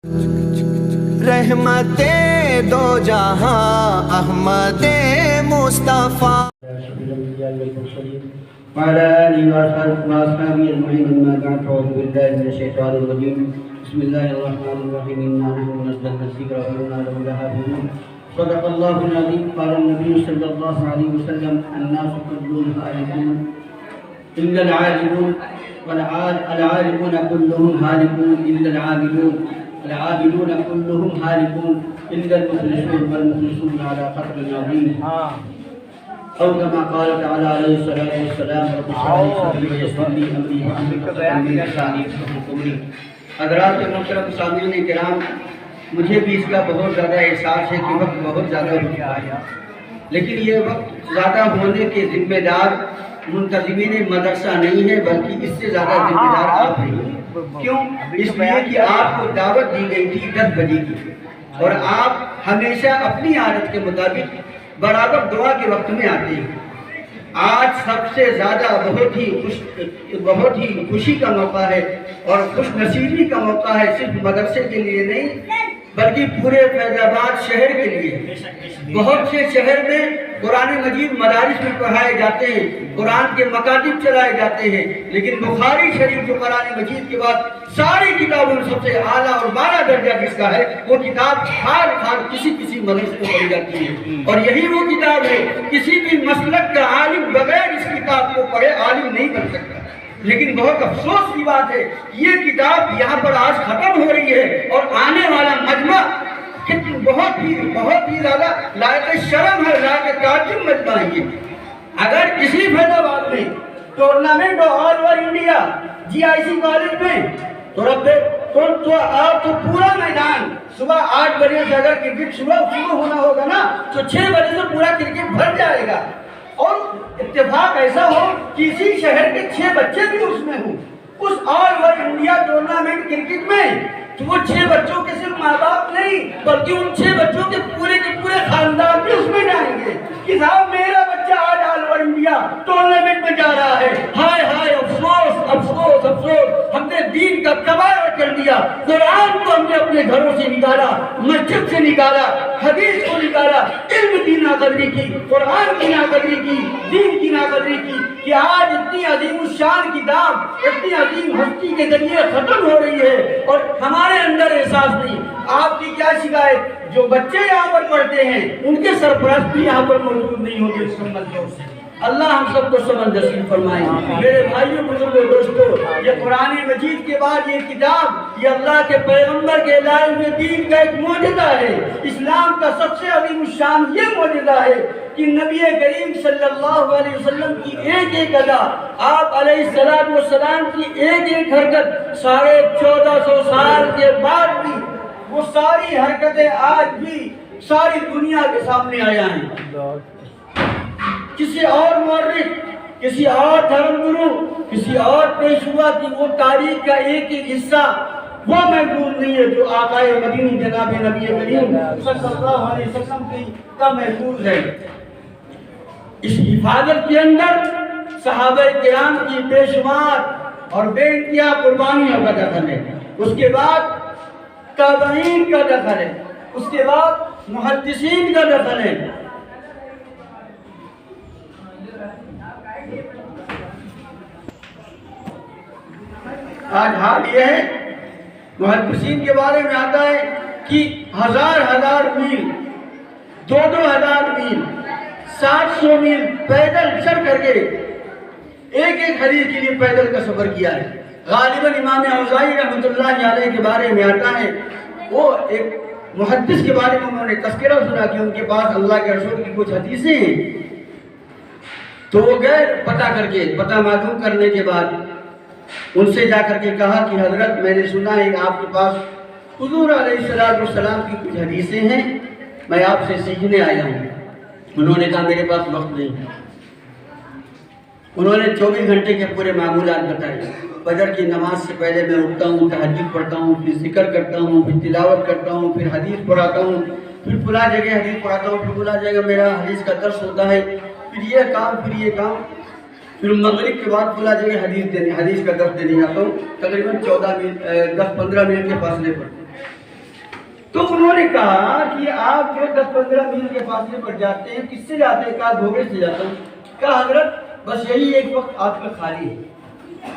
رحمت دو جہاں احمد مصطفیٰ وعلى آله وأصحابه أجمعين أما بعد فأعوذ بالله من الشيطان الرجيم بسم الله الرحمن الرحيم إنا نحن نزلنا الذكر وإنا له لحافظون صدق الله العظيم قال النبي صلى الله عليه وسلم الناس كلهم هالكون إلا العالمون والعالمون كلهم هالكون إلا العابدون العابدون كلهم هالكون إلا المخلصون والمخلصون على قدر عظيم أو كما قال تعالى عليه الصلاة والسلام رب اشرح لي صدري ويسر لي أمري واحلل عقدة من لساني يفقهوا قولي. حضرات محترم سامعین کرام، مجھے بھی اس کا بہت زیادہ احساس ہے کہ وقت بہت زیادہ ہو گیا ہے، لیکن یہ وقت زیادہ ہونے کے ذمہ دار منتظمین مدرسہ نہیں ہے بلکہ اس سے زیادہ ذمہ دار آپ ہیں. کیوں؟ اس لیے کہ آپ کو دعوت دی گئی تھی 10 بجے کی، اور آپ ہمیشہ اپنی عادت کے مطابق برابر دعا کے وقت میں آتے ہیں. آج سب سے زیادہ بہت ہی خوشی کا موقع ہے اور خوش نصیبی کا موقع ہے، صرف مدرسے کے لیے نہیں بلکہ پورے فیض آباد شہر کے لیے. بہت سے شہر میں قرآن مجید مدارس میں پڑھائے جاتے ہیں، قرآن کے مکاتب چلائے جاتے ہیں، لیکن بخاری شریف جو قرآن مجید کے بعد ساری کتابوں میں سب سے اعلیٰ اور بالا درجہ جس کا ہے، وہ کتاب ہر کسی مدرسے میں پڑھی جاتی ہے. اور یہی وہ کتاب ہے، کسی بھی مسلک کا عالم بغیر اس کتاب کو پڑھے عالم نہیں بن سکتا. لیکن بہت افسوس کی بات ہے، یہ کتاب یہاں پر آج ختم ہو رہی ہے اور آنے والا مجمع بہت ہی زیادہ لائق شرم ہے، لائق تعظیم مجمع ہے. اگر کسی فیض آباد میں ٹورنامنٹ آل اوور انڈیا GIC کالج میں تو آپ تو پورا میدان صبح 8 بجے سے اگر کرکٹ شروع ہونا ہوگا نا تو 6 بجے سے پورا کرکٹ بھر جائے گا. اور اتفاق ایسا ہو کہ اسی شہر کے 6 بچے بھی اس میں ہوں، اس all over India tournament cricket میں، تو وہ 6 بچوں کے صرف ماں باپ نہیں بلکہ ان 6 بچوں کے پورے خاندان بھی اس میں جائیں گے کہ صاحب میرا بچہ آج آل اوور انڈیا ٹورنامنٹ میں جا رہا ہے. ہائے ہائے افسوس افسوس افسوس، ہم نے دین کا کباڑہ کر دیا. قرآن کو ہم نے اپنے گھروں سے نکالا، مسجد سے نکالا، حدیث کو نکالا، علم کی ناقدری کی، قرآن کی ناقدری کی، دین کی ناقدری کی، کہ آج اتنی عظیم الشان کتاب اتنی عظیم ہستی کے ذریعے ختم ہو رہی ہے اور ہمارے اندر احساس نہیں. آپ کی کیا شکایت؟ جو بچے یہاں پر پڑھتے ہیں ان کے سرپرست بھی یہاں پر موجود نہیں ہوں گے. اللہ ہم سب کو سمجھ نصیب فرمائے. میرے بھائیوں بزرگوں دوستو، یہ قرآن مجید کے بعد یہ کتاب، یہ اللہ کے پیغمبر کے لائے ہوئے دین کا ایک معجزہ ہے. اسلام کا سب سے عظیم الشان یہ معجزہ ہے کہ نبی کریم صلی اللہ علیہ وسلم کی ایک ادا، آپ علیہ السلام کی ایک حرکت 1450 سال کے بعد بھی وہ ساری حرکتیں آج بھی ساری دنیا کے سامنے آیا ہیں. کسی اور مورخ، کسی اور دھرم گرو، کسی اور پیشوا کی وہ تاریخ کا ایک حصہ وہ محفوظ نہیں ہے جو آقا مدینی جناب نبی کریم صلی اللہ علیہ وسلم کا محفوظ ہے. اس حفاظت کے اندر صحابہ کرام کی بے شمار اور بے انتہا قربانیوں کا دخل ہے. اس کے بعد تابعین کا دخل ہے، اس کے بعد محدثین کا دخل ہے. آج حال یہ ہے، محدثین کے بارے میں آتا ہے کہ 1000 میل، 2000 میل، 700 میل پیدل چل کر کے ایک حدیث کے لیے پیدل کا سفر کیا ہے. غالباً امام اوزاعی رحمۃ اللہ علیہ کے بارے میں آتا ہے، وہ ایک محدث کے بارے میں انہوں نے تذکرہ سنا کہ ان کے پاس اللہ کے رسول کی کچھ حدیثیں ہیں، تو وہ گئے پتہ معلوم کرنے کے بعد ان سے جا کر کے کہا کہ حضرت میں نے سنا ہے آپ کے پاس حضور علیہ السلام کی کچھ حدیثیں ہیں، میں آپ سے سیکھنے آیا ہوں. انہوں نے کہا میرے پاس وقت نہیں. انہوں نے 24 گھنٹے کے پورے معمولات بتائے. فجر کی نماز سے پہلے میں اٹھتا ہوں، تہجد پڑھتا ہوں، پھر ذکر کرتا ہوں، پھر تلاوت کرتا ہوں، پھر حدیث پڑھاتا ہوں، پھر فلاں جگہ حدیث پڑھاتا ہوں، پھر فلاں جگہ میرا حدیث کا درس ہوتا ہے، پھر یہ کام، پھر مغرب کے بعد فلاں جگہ حدیث کا درس دینے جاتا ہوں. تقریباً 10-15 منٹ کے فاصلے پر. تو انہوں نے کہا کہ آپ جو 10-15 میل کے فاصلے پر جاتے ہیں کس سے جاتے ہیں؟ کہا گھوڑے سے جاتا ہوں۔ کہا حضرت بس یہی ایک وقت آپ کا خالی ہے،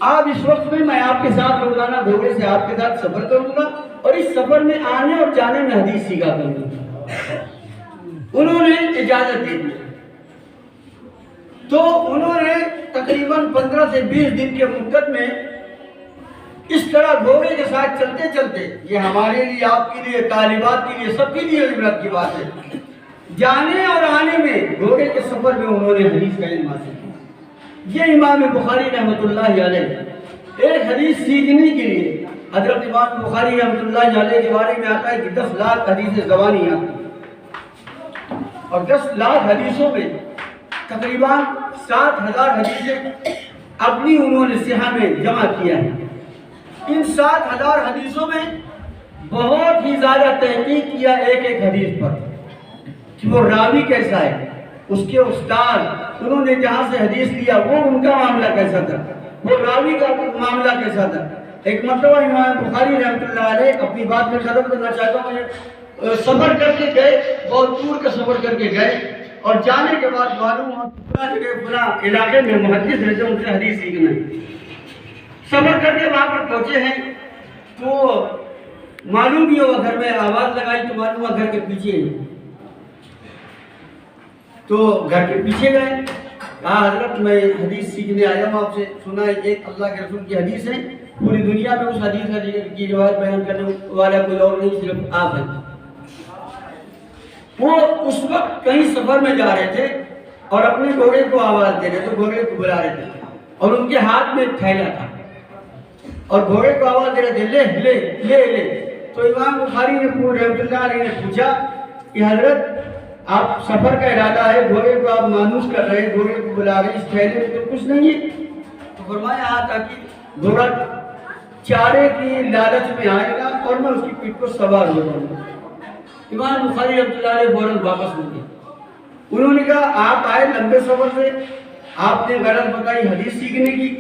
آپ اس وقت میں آپ کے ساتھ روزانہ گھوڑے سے آپ کے ساتھ سفر کروں گا اور اس سفر میں آنے اور جانے میں حدیث سیکھا کروں گا۔ انہوں نے اجازت دے دی۔ تو انہوں نے تقریباً 15 سے 20 دن کے مدت میں اس طرح گھوڑے کے ساتھ چلتے چلتے، یہ ہمارے لیے، آپ کے لیے، طالبات کے لیے، سب کے لیے عبرت کی بات ہے، جانے اور آنے میں گھوڑے کے سفر میں انہوں نے حدیث کا علم حاصل کیا۔ یہ امام بخاری رحمۃ اللہ علیہ ایک حدیث سیکھنے کے لیے، حضرت امام بخاری رحمۃ اللہ علیہ کے بارے میں آتا ہے کہ 10 لاکھ حدیث زبانی آتی، اور 10 لاکھ حدیثوں میں تقریباً 7,000 حدیثیں اپنی انہوں نے صحیح میں جمع کیا ہے۔ ان 7,000 حدیثوں میں بہت ہی زیادہ تحقیق کیا ایک ایک حدیث پر کہ وہ راوی کیسا ہے، اس کے استاد، انہوں نے جہاں سے حدیث لیا وہ ان کا معاملہ کیسا تھا، وہ راوی کا معاملہ کیسا تھا۔ ایک مرتبہ امام بخاری رحمۃ اللہ علیہ، اپنی بات میں ختم کرنا چاہتا ہوں، سفر کر کے گئے، بہت دور کا سفر کر کے گئے، اور جانے کے بعد معلوم ہوا فلاں جگہ فلاں علاقے میں محدث رہتے ہیں، ان سے حدیث سیکھنا ہے۔ سفر کر کے وہاں پر پہنچے ہیں تو معلوم ہی ہوا، گھر میں آواز لگائی تو معلوم ہوا گھر کے پیچھے ہے، تو گھر کے پیچھے گئے، کہا حضرت میں حدیث سیکھنے آیا ہوں آپ سے، سنا ہے ایک اللہ کے رسول کی حدیث ہے، پوری دنیا میں اس حدیث کی روایت بیان کرنے والا کوئی اور نہیں، صرف آپ ہیں۔ وہ اس وقت کہیں سفر میں جا رہے تھے اور اپنے گھوڑے کو آواز دے رہے تھے، گھوڑے کو بلا رہے تھے، اور ان کے ہاتھ میں تھیلا تھا اور گھوڑے کو آواز دے رہے تھے، لے لے لے لے۔ تو امام بخاری نے رحمۃ اللہ علیہ نے پوچھا کہ حضرت آپ سفر کا ارادہ ہے، گھوڑے کو آپ مانوس کر رہے ہیں، گھوڑے کو بلا رہے ہیں، اس تھیلے میں تو کچھ نہیں ہے؟ تو فرمایا ہاں، تاکہ گھوڑا چارے کی لالچ میں آئے گا اور میں اس کی پیٹھ کو سوار ہو جاؤں گا۔ امام بخاری رحمۃ اللہ علیہ فوراً واپس ہو گئے۔ انہوں نے کہا آپ آئے لمبے سفر سے، آپ نے غرض بتائی حدیث سیکھنے کی،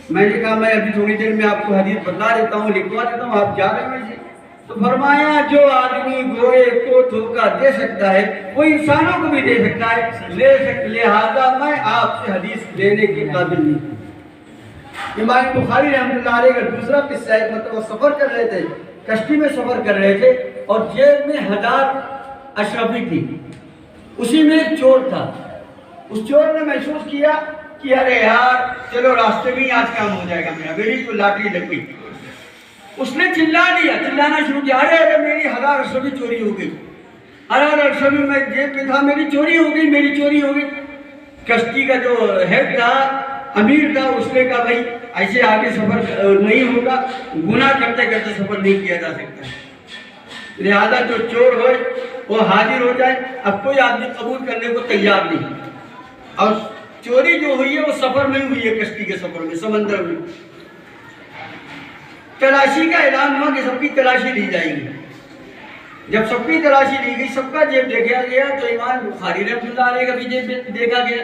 میں نے کہا میں ابھی تھوڑی دیر میں آپ کو حدیث بتا دیتا ہوں، لکھوا دیتا ہوں، آپ جا رہے ہیں جی۔ تو فرمایا جو آدمی گھوڑے کو دھوکہ دے سکتا ہے وہ انسانوں کو بھی دے سکتا ہے، لہذا میں آپ سے حدیث لینے کے قابل نہیں۔ امام بخاری رحمۃ اللہ علیہ کا دوسرا قصہ ہے، مطلب وہ سفر کر رہے تھے، کشتی میں سفر کر رہے تھے اور جیب میں 1000 اشرفی تھی، اسی میں ایک چور تھا۔ اس چور نے محسوس کیا کہ ارے یار چلو راستے میں ہی آج کام ہو جائے گا میرا، میری تو لاٹری لگ گئی۔ اس نے چلانا شروع کیا، ارے ارے میری 1000 اشرفی چوری ہو گئی، 1000 اشرفی میں جیب میں تھا، میری چوری ہو گئی، میری چوری ہو گئی۔ کشتی کا جو ہیڈ تھا، امیر تھا، اس نے کہا بھائی ایسے آگے سفر نہیں ہوگا، گناہ کرتے کرتے سفر نہیں کیا جا سکتا، لہذا جو چور ہوئے وہ حاضر ہو جائے۔ اب کوئی آدمی قبول کرنے کو تیار نہیں، اور چوری جو ہوئی ہے وہ سفر میں ہوئی ہے، کشتی کے سفر میں، سمندر میں۔ تلاشی کا اعلان ہوا کہ سب کی تلاشی لی جائے گی۔ جب سب کی تلاشی لی گئی، سب کا جیب دیکھا گیا، تو امام بخاری رحمۃ اللہ علیہ کا بھی جیب دیکھا گیا۔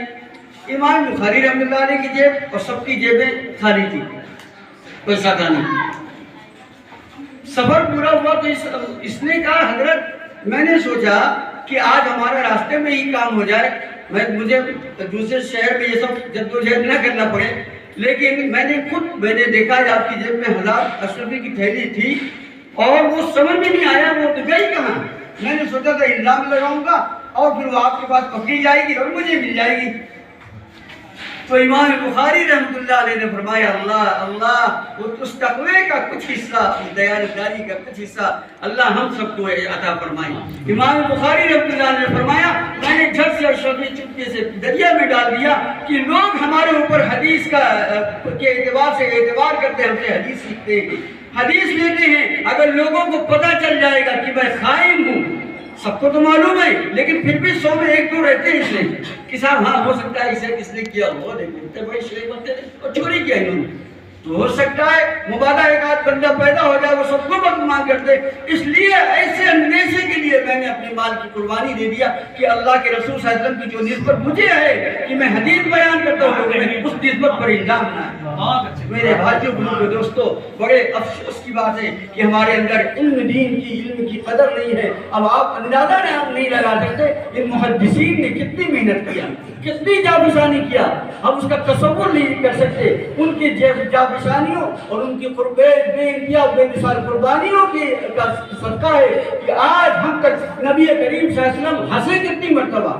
امام بخاری رحمۃ اللہ علیہ کی جیب اور سب کی جیبیں خالی تھی، کوئی ساتھ نہیں۔ سفر پورا ہوا تو اس نے کہا حضرت میں نے سوچا کہ آج ہمارا راستے میں ہی کام ہو جائے، مجھے دوسرے شہر میں یہ سب جدوجہد نہ کرنا پڑے، لیکن میں نے دیکھا کہ آپ کی جیب میں 1000 اشرفی کی تھیلی تھی اور وہ سمجھ میں نہیں آیا وہ تو گئی کہاں۔ میں نے سوچا تھا الزام لگاؤں گا اور پھر وہ آپ کے پاس پکڑی جائے گی اور مجھے مل جائے گی۔ تو امام بخاری رحمۃ اللہ علیہ نے فرمایا اللہ اللہ، وہ اس تقوی کا کچھ حصہ، دیانتداری کا کچھ حصہ اللہ ہم سب کو عطا فرمائے۔ امام بخاری رحمۃ اللہ علیہ نے فرمایا میں نے جھٹ سے اشرفی چپکے سے دریا میں ڈال دیا کہ لوگ ہمارے اوپر حدیث کے اعتبار سے اعتبار کرتے ہیں، ہم سے حدیث سیکھتے ہیں، حدیث لیتے ہیں۔ اگر لوگوں کو پتہ چل جائے گا کہ میں خائن ہوں، سب کو تو معلوم ہے لیکن پھر بھی 100 میں 1-2 رہتے ہیں اس لیے کہ صاحب ہاں ہو سکتا ہے اسے کس نے کیا ہو، لیکن بڑے شریف بنتے تھے اور چوری کیا انہوں نے، تو ہو سکتا ہے مبادہ ایک آدھ بندہ پیدا ہو جائے وہ سب کو بدگمان کرتے۔ اس لیے ایسے اندیشے کے لیے میں نے اپنے مال کی قربانی دے دیا کہ اللہ کے رسول صلی اللہ علیہ وسلم کی جو نسبت مجھے ہے کہ میں حدیث بیان کرتا ہوں، میری اس نسبت پر الزام نہ ہے۔ میرے بھائیوں بزرگوں دوستو، بڑے افسوس کی بات ہے کہ ہمارے اندر علم کی قدر نہیں ہے۔ اب آپ اندازہ نہیں لگا سکتے ان محدثین نے کتنی محنت کیا، کتنی جابشانی کیا، ہم اس کا تصور نہیں کر سکتے۔ ان کی جابشانیوں اور ان کی بے مثال قربانیوں کی صدقہ ہے کہ آج ہم تک نبی کریم صلی اللہ علیہ وسلم ہنسے کتنی مرتبہ،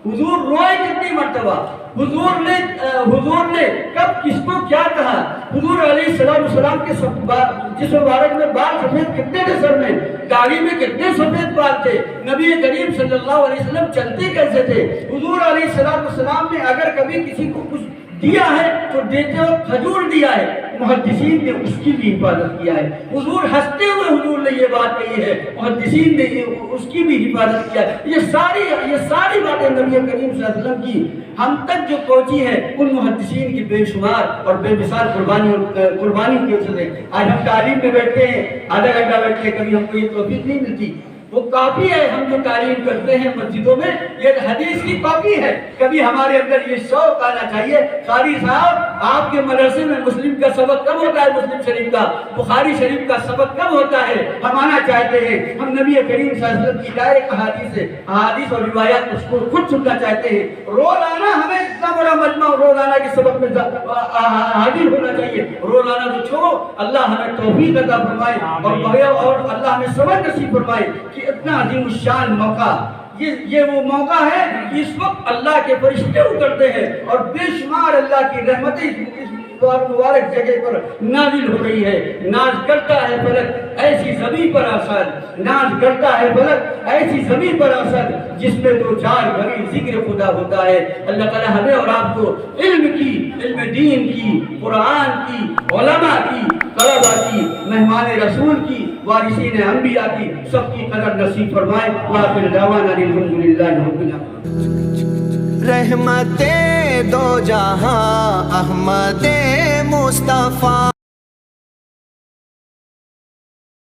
حضور روئے کتنی مرتبہ، حضور نے کب کس کو کیا کہا، حضور علیہ السلام کے جس مبارک میں بال سفید کتنے تھے، سر میں داڑھی میں کتنے سفید بال تھے، نبی کریم صلی اللہ علیہ وسلم چلتے کیسے تھے۔ حضور علیہ السلام نے اگر کبھی کسی کو کچھ دیا ہے تو دیتے وقت کھجور دیا ہے، محدثین نے اس کی بھی حفاظت کیا ہے۔ حضور ہنستے ہوئے حضور نے یہ بات کہی ہے، محدثین نے اس کی بھی حفاظت کیا ہے۔ یہ ساری باتیں نبی کریم صلی اللہ علیہ وسلم کی ہم تک جو پہنچی ہے ان محدثین کی بے شمار اور بے مثال قربانی کی وجہ سے آج ہم تعلیم میں بیٹھتے ہیں، آدھا گھنٹہ بیٹھتے ہیں، کبھی ہم کو یہ توفیق نہیں ملتی۔ وہ کافی ہے ہم جو تعلیم کرتے ہیں مسجدوں میں، یہ حدیث کی کافی ہے۔ کبھی ہمارے اندر یہ شوق آنا چاہیے، قاری صاحب آپ کے مدرسے میں مسلم کا سبق کب ہوتا ہے، مسلم شریف کا، بخاری شریف کا سبق کب ہوتا ہے؟ ہم آنا چاہتے ہیں، ہم نبی کریم صلی اللہ علیہ وسلم کی ڈائریکٹ احادیث اور روایات اس کو خود سننا چاہتے ہیں۔ روزانہ ہمیں اتنا بڑا مجمع روزانہ کے سبق میں حاضر ہونا چاہیے۔ روزانہ تو چھوڑو، اللہ ہمیں توفیق عطا فرمائے اور اللہ ہمیں صبر نصیب فرمائے کہ اتنا عظیم الشان موقع، یہ وہ موقع ہے کہ اس وقت اللہ کے فرشتے اترتے ہیں اور بے شمار اللہ کی رحمتیں اس مبارک جگہ پر نازل ہو رہی ہے۔ ناز کرتا ہے فلک ایسی زمین پر آسان، ناز کرتا ہے فلک ایسی زمین پر آسان جس میں دو چار گھڑی ذکر خدا ہوتا ہے۔ اللہ تعالی ہمیں اور آپ کو علم دین کی، قرآن کی، علماء کی، طلباء کی، مہمان رسول کی، وارثین انبیاء کی سب کی قدر نصیب فرمائے۔ وآخر دعوانا الحمدللہ رب العالمین۔ رحمت دو جہاں احمد مصطفیٰ